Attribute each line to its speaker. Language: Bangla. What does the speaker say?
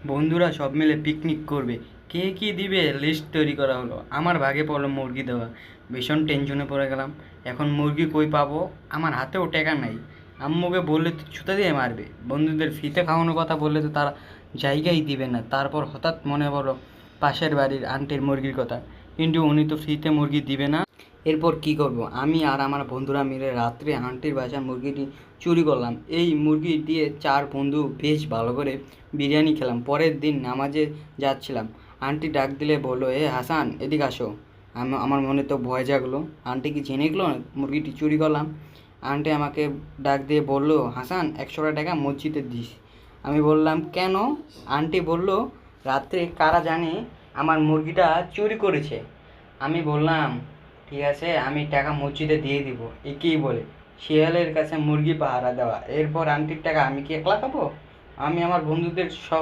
Speaker 1: বন্ধুরা সব মিলে পিকনিক করবে। কে কী দিবে লিস্ট তৈরি করা হলো। আমার ভাগে পড়লো মুরগি দেওয়া। ভীষণ টেনশনে পড়ে গেলাম। এখন মুরগি কই পাবো? আমার হাতেও টাকা নাই। আম্মুকে বললে তো ছুতা দিয়ে মারবে। বন্ধুদের ফ্রিতে খাওয়ানোর কথা বললে তো তারা জায়গাই দিবে না। তারপর হঠাৎ মনে পড়লো পাশের বাড়ির আন্টির মুরগির কথা, কিন্তু উনি তো ফ্রিতে মুরগি দিবে না। এরপর কি করব? আমি আর আমার বন্ধুরা মিলে রাত্রে আন্টির বাসার মুরগিটি চুরি করলাম। এই মুরগি দিয়ে 4 বন্ধু বেশ ভালো করে বিরিয়ানি খেলাম। পরের দিন নামাজে যাচ্ছিলাম, আন্টি ডাক দিলে বললো, এ হাসান, এদিকে আসো। আমার মনে তো ভয় জাগলো। আন্টি কি জেনে গেলো মুরগিটি চুরি করলাম? আন্টি আমাকে ডাক দিয়ে বললো, হাসান, 100 টাকা মসজিদে দিস। আমি বললাম, কেন? আন্টি বলল, রাত্রে কারা জানে আমার মুরগিটা চুরি করেছে। আমি বললাম, ঠিক আছে, আমি টাকা মসজিদে দিয়ে দিব। একেই বলে শিয়ালের কাছে মুরগি পাহারা দেওয়া। এরপর আন্টির টাকা আমি কি একলা খাবো? আমি আমার বন্ধুদের সহ